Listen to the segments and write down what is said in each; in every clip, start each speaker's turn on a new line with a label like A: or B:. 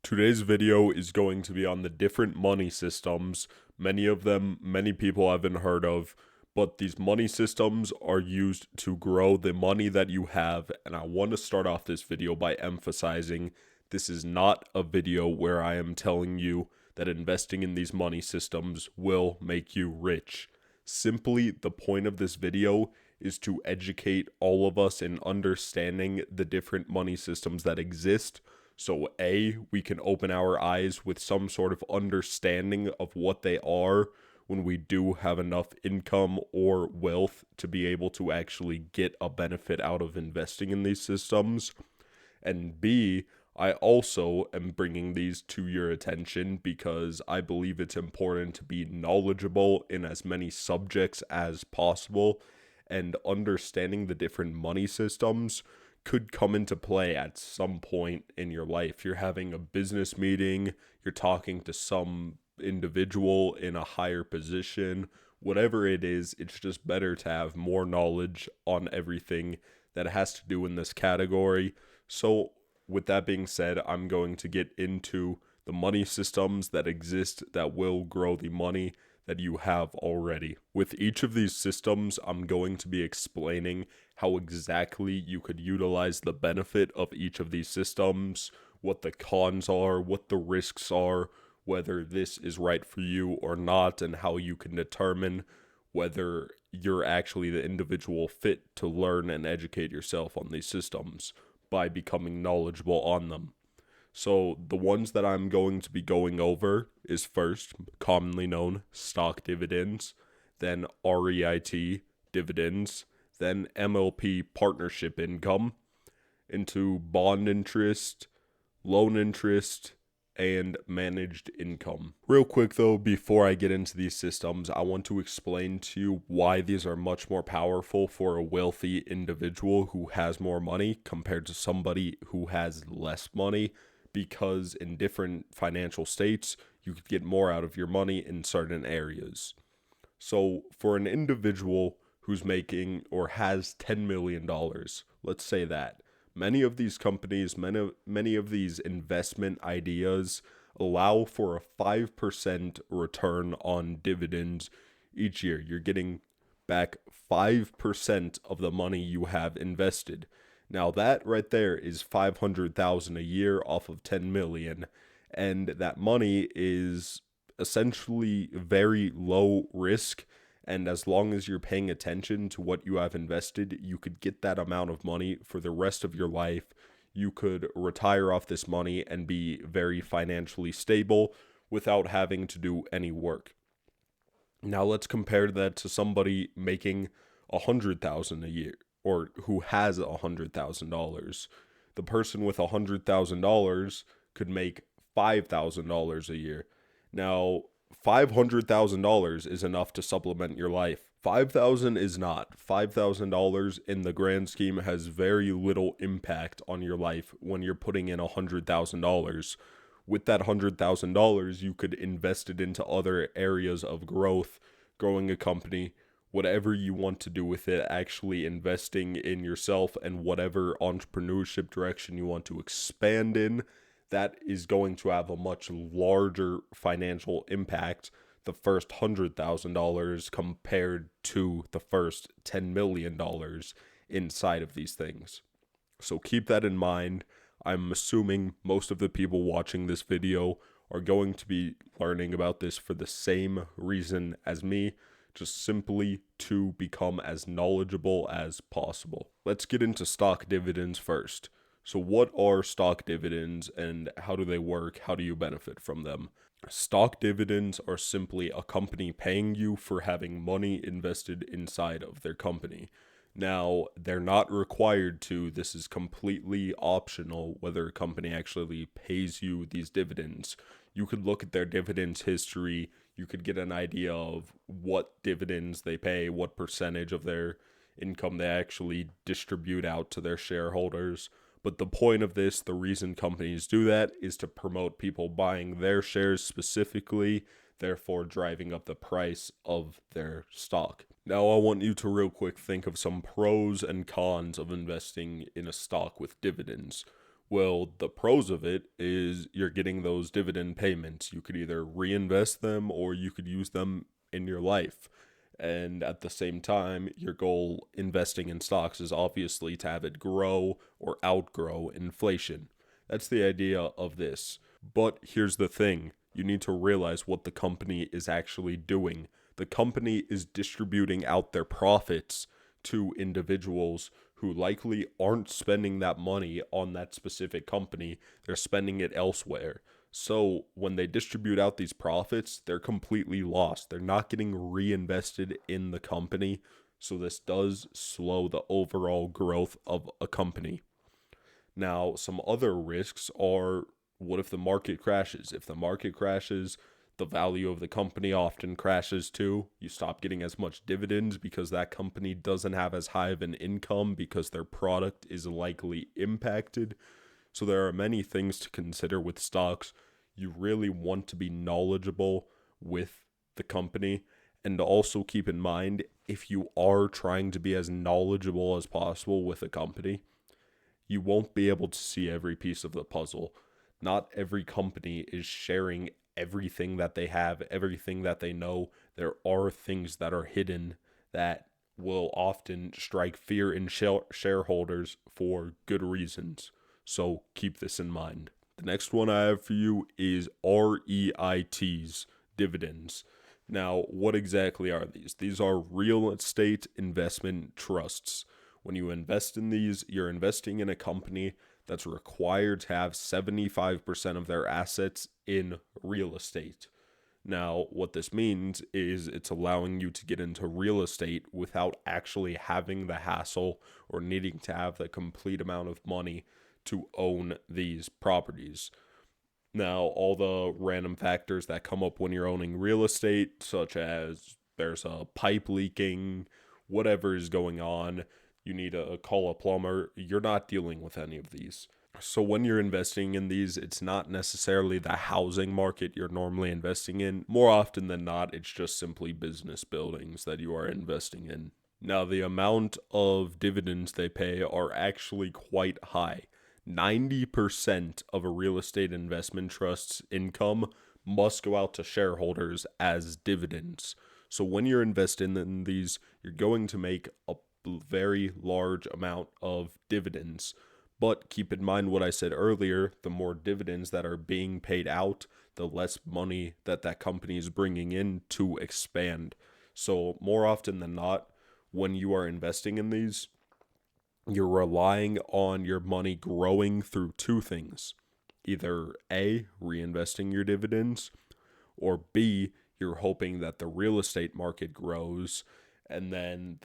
A: Today's video is going to be on the different money systems. Many of them, many people haven't heard of, but these money systems are used to grow the money that you have. And I want to start off this video by emphasizing this is not a video where I am telling you that investing in these money systems will make you rich. Simply, the point of this video is to educate all of us in understanding the different money systems that exist. So A, we can open our eyes with some sort of understanding of what they are when we do have enough income or wealth to be able to actually get a benefit out of investing in these systems. And B, I also am bringing these to your attention because I believe it's important to be knowledgeable in as many subjects as possible, and understanding the different money systems could come into play at some point in your life. You're having a business meeting, you're talking to some individual in a higher position, whatever it is, it's just better to have more knowledge on everything that has to do in this category. So with that being said, I'm going to get into the money systems that exist that will grow the money that you have already. With each of these systems, I'm going to be explaining how exactly you could utilize the benefit of each of these systems, what the cons are, what the risks are, whether this is right for you or not, and how you can determine whether you're actually the individual fit to learn and educate yourself on these systems by becoming knowledgeable on them. So the ones that I'm going to be going over is first, commonly known, stock dividends, then REIT dividends, then MLP partnership income, into bond interest, loan interest, and managed income. Real quick though, before I get into these systems, I want to explain to you why these are much more powerful for a wealthy individual who has more money compared to somebody who has less money. Because in different financial states, you could get more out of your money in certain areas. So for an individual who's making or has $10 million, let's say that, many of these companies, many of these investment ideas allow for a 5% return on dividends each year. You're getting back 5% of the money you have invested. Now that right there is $500,000 a year off of 10 million, and that money is essentially very low risk, and as long as you're paying attention to what you have invested, you could get that amount of money for the rest of your life. You could retire off this money and be very financially stable without having to do any work. Now let's compare that to somebody making $100,000 a year, or who has $100,000. The person with $100,000 could make $5,000 a year. Now, $500,000 is enough to supplement your life. $5,000 is not. $5,000 in the grand scheme has very little impact on your life when you're putting in $100,000. With that $100,000, you could invest it into other areas of growth, growing a company, whatever you want to do with it, actually investing in yourself and whatever entrepreneurship direction you want to expand in. That is going to have a much larger financial impact, the first $100,000 compared to the first $10 million inside of these things. So keep that in mind. I'm assuming most of the people watching this video are going to be learning about this for the same reason as me, just simply to become as knowledgeable as possible. Let's get into stock dividends first. So what are stock dividends and how do they work? How do you benefit from them? Stock dividends are simply a company paying you for having money invested inside of their company. Now, they're not required to. This is completely optional whether a company actually pays you these dividends. You could look at their dividends history. You could get an idea of what dividends they pay, what percentage of their income they actually distribute out to their shareholders. But the point of this, the reason companies do that, is to promote people buying their shares specifically, therefore driving up the price of their stock. Now I want you to real quick think of some pros and cons of investing in a stock with dividends. Well, the pros of it is you're getting those dividend payments. You could either reinvest them or you could use them in your life. And at the same time, your goal investing in stocks is obviously to have it grow or outgrow inflation. That's the idea of this. But here's the thing, you need to realize what the company is actually doing. The company is distributing out their profits to individuals who likely aren't spending that money on that specific company, they're spending it elsewhere. So when they distribute out these profits, they're completely lost. They're not getting reinvested in the company. So this does slow the overall growth of a company. Now, some other risks are, what if the market crashes? If the market crashes, the value of the company often crashes too. You stop getting as much dividends because that company doesn't have as high of an income because their product is likely impacted. So there are many things to consider with stocks. You really want to be knowledgeable with the company, and also keep in mind, if you are trying to be as knowledgeable as possible with a company, you won't be able to see every piece of the puzzle. Not every company is sharing everything that they have, everything that they know. There are things that are hidden that will often strike fear in shareholders for good reasons. So keep this in mind. The next one I have for you is REITs, dividends. Now, what exactly are these? These are real estate investment trusts. When you invest in these, you're investing in a company that's required to have 75% of their assets in real estate. Now, what this means is it's allowing you to get into real estate without actually having the hassle or needing to have the complete amount of money to own these properties. Now, all the random factors that come up when you're owning real estate, such as there's a pipe leaking, whatever is going on, you need to call a plumber, you're not dealing with any of these. So when you're investing in these, it's not necessarily the housing market you're normally investing in. More often than not, it's just simply business buildings that you are investing in. Now, the amount of dividends they pay are actually quite high. 90% of a real estate investment trust's income must go out to shareholders as dividends. So when you're investing in these, you're going to make a very large amount of dividends. But keep in mind what I said earlier, the more dividends that are being paid out, the less money that that company is bringing in to expand. So more often than not, when you are investing in these, you're relying on your money growing through two things. Either A, reinvesting your dividends, or B, you're hoping that the real estate market grows. And then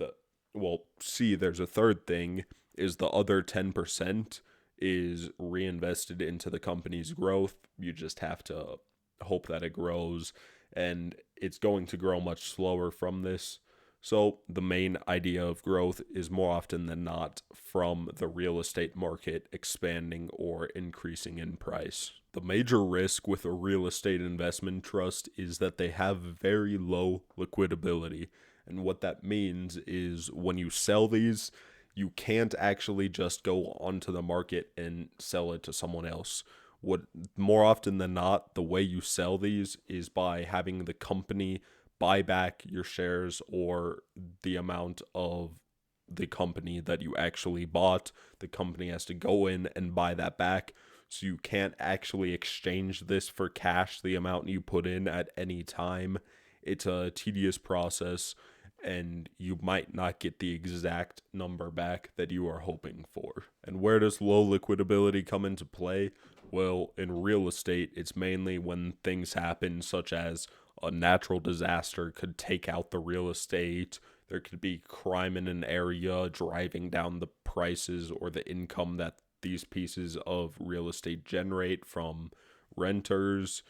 A: C, there's a third thing, is the other 10% is reinvested into the company's growth. You just have to hope that it grows, and it's going to grow much slower from this. So the main idea of growth is more often than not from the real estate market expanding or increasing in price. The major risk with a real estate investment trust is that they have very low liquidability. And what that means is when you sell these, you can't actually just go onto the market and sell it to someone else. What more often than not, the way you sell these is by having the company buy back your shares or the amount of the company that you actually bought. The company has to go in and buy that back. So you can't actually exchange this for cash, the amount you put in at any time. It's a tedious process, and you might not get the exact number back that you are hoping for. And where does low liquidability come into play? Well, in real estate, it's mainly when things happen, such as a natural disaster could take out the real estate. There could be crime in an area driving down the prices or the income that these pieces of real estate generate from renters.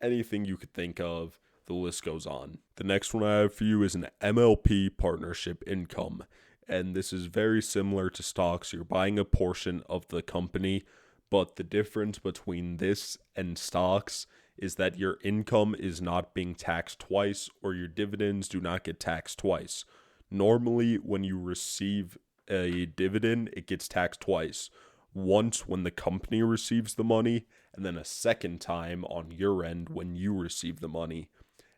A: Anything you could think of, the list goes on. The next one I have for you is an MLP Partnership income. And this is very similar to stocks. You're buying a portion of the company, but the difference between this and stocks is that your income is not being taxed twice, or your dividends do not get taxed twice. Normally, when you receive a dividend, it gets taxed twice. once when the company receives the money, and then a second time on your end when you receive the money.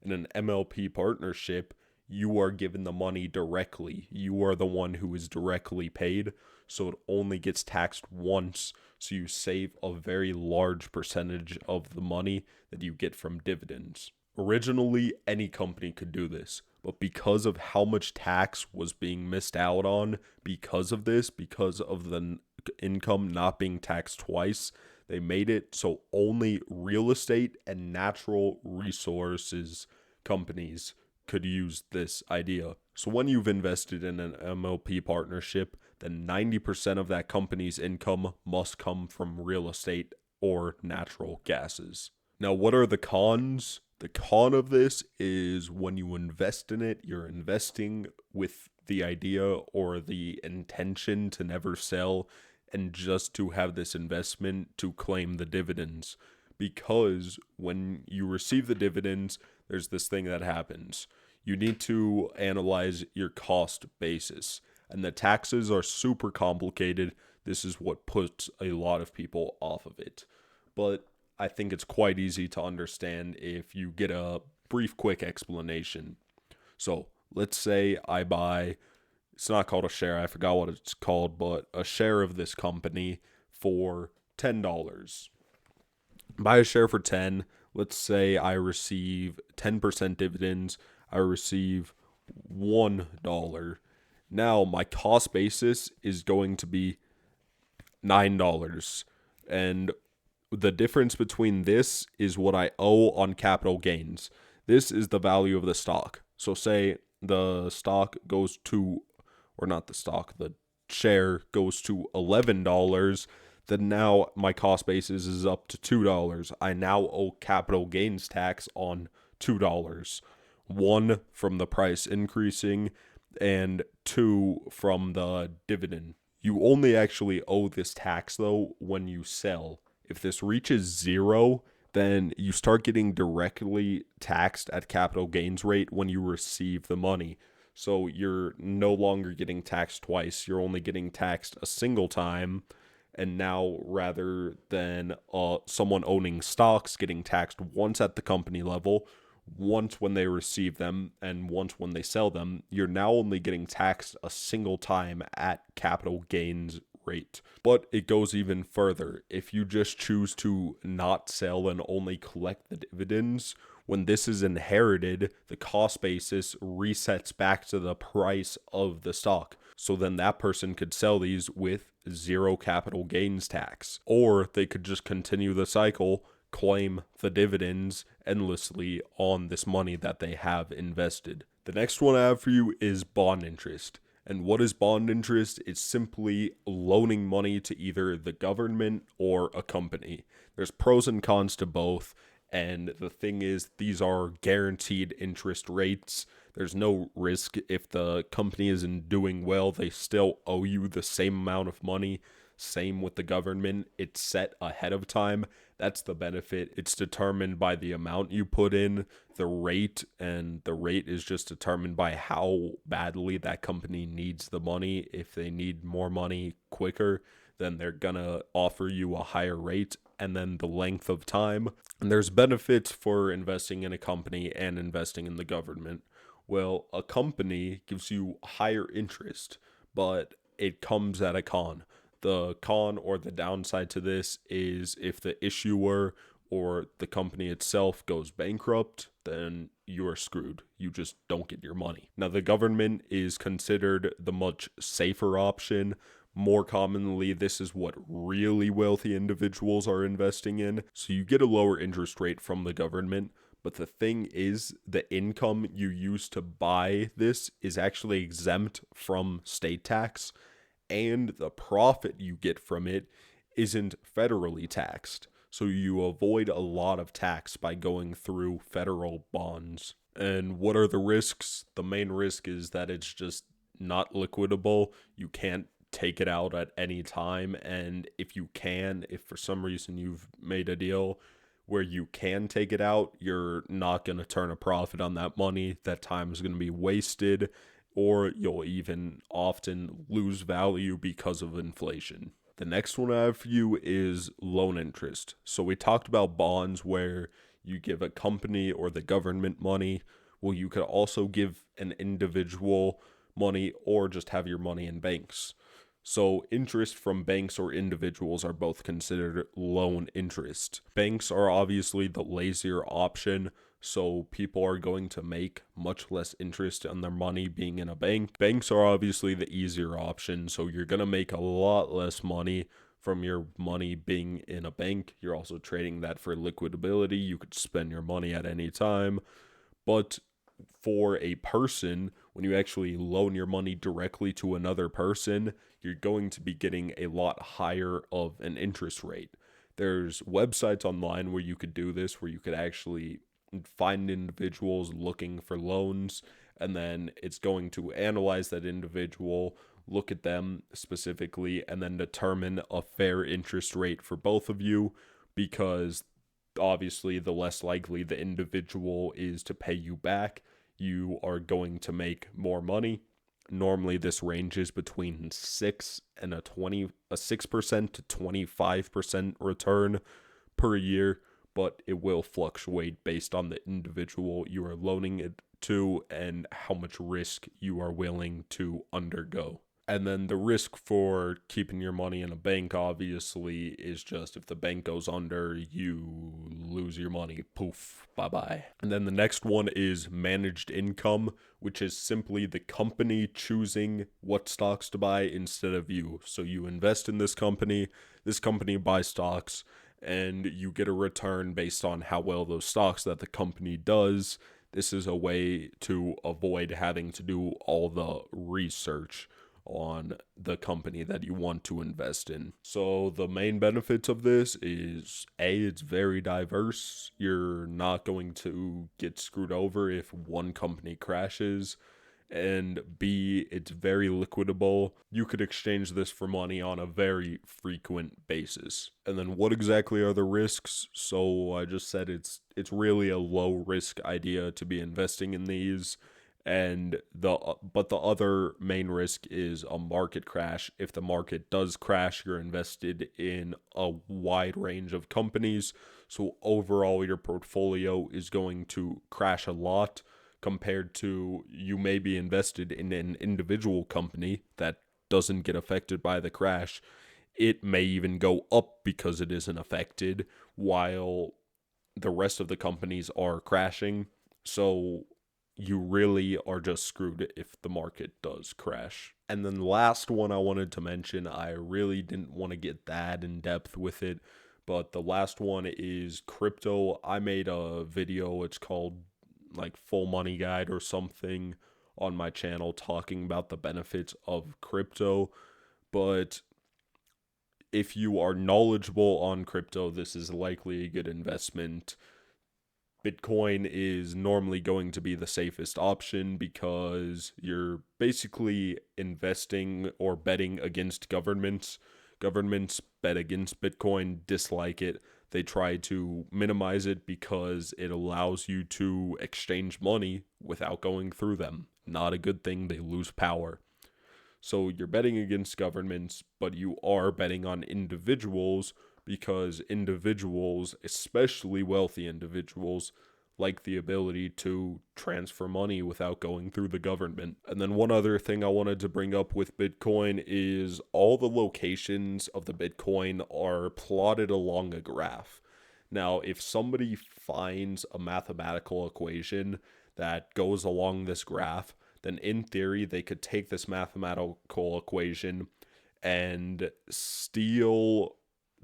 A: In an MLP partnership, you are given the money directly. You are the one who is directly paid, so it only gets taxed once, so you save a very large percentage of the money that you get from dividends. Originally, any company could do this, but because of how much tax was being missed out on because of this, because of the income not being taxed twice, they made it so only real estate and natural resources companies could use this idea. So when you've invested in an MLP partnership, then 90% of that company's income must come from real estate or natural gases. Now, what are the cons? The con of this is when you invest in it, you're investing with the idea or the intention to never sell and just to have this investment to claim the dividends. Because when you receive the dividends, there's this thing that happens. You need to analyze your cost basis, and the taxes are super complicated. This is what puts a lot of people off of it. But I think it's quite easy to understand if you get a brief, quick explanation. So let's say I buy, it's not called a share, I forgot what it's called, but a share of this company for $10. Buy a share for 10. Let's say I receive 10% dividends. I receive $1. Now my cost basis is going to be $9. And the difference between this is what I owe on capital gains. This is the value of the stock. So say the stock goes to, or not the stock, the share goes to $11, then now my cost basis is up to $2. I now owe capital gains tax on $2. One, from the price increasing, and two, from the dividend. You only actually owe this tax, though, when you sell. If this reaches zero, then you start getting directly taxed at capital gains rate when you receive the money. So you're no longer getting taxed twice. You're only getting taxed a single time. And now, rather than someone owning stocks getting taxed once at the company level, once when they receive them, and once when they sell them, you're now only getting taxed a single time at capital gains rate. But it goes even further. If you just choose to not sell and only collect the dividends, when this is inherited, the cost basis resets back to the price of the stock. So then that person could sell these with zero capital gains tax. Or they could just continue the cycle, claim the dividends endlessly on this money that they have invested. The next one I have for you is bond interest. And what is bond interest? It's simply loaning money to either the government or a company. There's pros and cons to both. And the thing is, these are guaranteed interest rates. There's no risk. If the company isn't doing well, they still owe you the same amount of money. Same with the government. It's set ahead of time. That's the benefit. It's determined by the amount you put in, the rate, and the rate is just determined by how badly that company needs the money. If they need more money quicker, then they're gonna offer you a higher rate, and then the length of time. And there's benefits for investing in a company and investing in the government. Well, a company gives you higher interest, but it comes at a con. The con or the downside to this is if the issuer or the company itself goes bankrupt, then you are screwed. You just don't get your money. Now, the government is considered the much safer option. More commonly, this is what really wealthy individuals are investing in. So you get a lower interest rate from the government. But the thing is, the income you use to buy this is actually exempt from state tax. And the profit you get from it isn't federally taxed. So you avoid a lot of tax by going through federal bonds. And what are the risks? The main risk is that it's just not liquidable. You can't take it out at any time. And if you can, if for some reason you've made a deal where you can take it out, you're not going to turn a profit on that money. That time is going to be wasted, or you'll even often lose value because of inflation. The next one I have for you is loan interest. So we talked about bonds where you give a company or the government money. Well, you could also give an individual money or just have your money in banks. So interest from banks or individuals are both considered loan interest. Banks are obviously the lazier option, so people are going to make much less interest on their money being in a bank. Banks are obviously the easier option, so you're going to make a lot less money from your money being in a bank. You're also trading that for liquidity. You could spend your money at any time. But for a person, when you actually loan your money directly to another person, you're going to be getting a lot higher of an interest rate. There's websites online where you could do this, where you could actually find individuals looking for loans, and then it's going to analyze that individual, look at them specifically, and then determine a fair interest rate for both of you, because obviously the less likely the individual is to pay you back, you are going to make more money. Normally this ranges between 6% to 25% return per year, but it will fluctuate based on the individual you are loaning it to and how much risk you are willing to undergo. And then the risk for keeping your money in a bank, obviously, is just if the bank goes under, you lose your money. Poof, bye-bye. And then the next one is managed income, which is simply the company choosing what stocks to buy instead of you. So you invest in this company buys stocks, and you get a return based on how well those stocks that the company does. This is a way to avoid having to do all the research on the company that you want to invest in. So the main benefits of this is A, it's very diverse. You're not going to get screwed over if one company crashes. And B, it's very liquidable. You could exchange this for money on a very frequent basis. And then what exactly are the risks? So I just said it's really a low risk idea to be investing in these. And the other main risk is a market crash. If the market does crash, you're invested in a wide range of companies. So overall, your portfolio is going to crash a lot compared to you may be invested in an individual company that doesn't get affected by the crash. It may even go up because it isn't affected while the rest of the companies are crashing. So you really are just screwed if the market does crash. And then the last one I wanted to mention, I really didn't want to get that in depth with it, but the last one is crypto. I made a video, it's called like Full Money Guide or something, on my channel talking about the benefits of crypto. But if you are knowledgeable on crypto, this is likely a good investment. Bitcoin is normally going to be the safest option because you're basically investing or betting against governments. Governments bet against Bitcoin, dislike it. They try to minimize it because it allows you to exchange money without going through them. Not a good thing, they lose power. So you're betting against governments, but you are betting on individuals because individuals, especially wealthy individuals, like the ability to transfer money without going through the government. And then one other thing I wanted to bring up with Bitcoin is all the locations of the Bitcoin are plotted along a graph. Now, if somebody finds a mathematical equation that goes along this graph, then in theory, they could take this mathematical equation and steal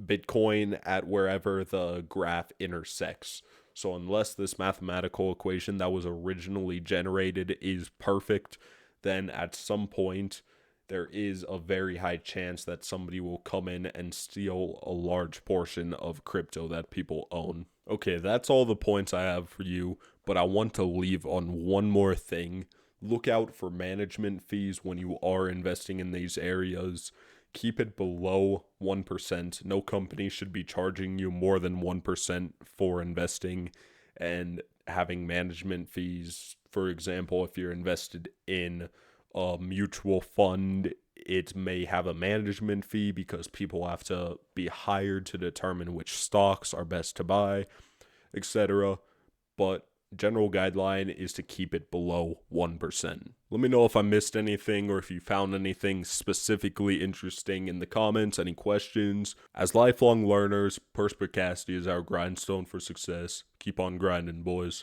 A: Bitcoin at wherever the graph intersects. So unless this mathematical equation that was originally generated is perfect, then at some point there is a very high chance that somebody will come in and steal a large portion of crypto that people own. Okay, that's all the points I have for you, but I want to leave on one more thing. Look out for management fees when you are investing in these areas. Keep it below 1%. No company should be charging you more than 1% for investing and having management fees. For example, if you're invested in a mutual fund, it may have a management fee because people have to be hired to determine which stocks are best to buy, etc. But general guideline is to keep it below 1%. Let me know if I missed anything or if you found anything specifically interesting in the comments, any questions. As lifelong learners, perspicacity is our grindstone for success. Keep on grinding, boys.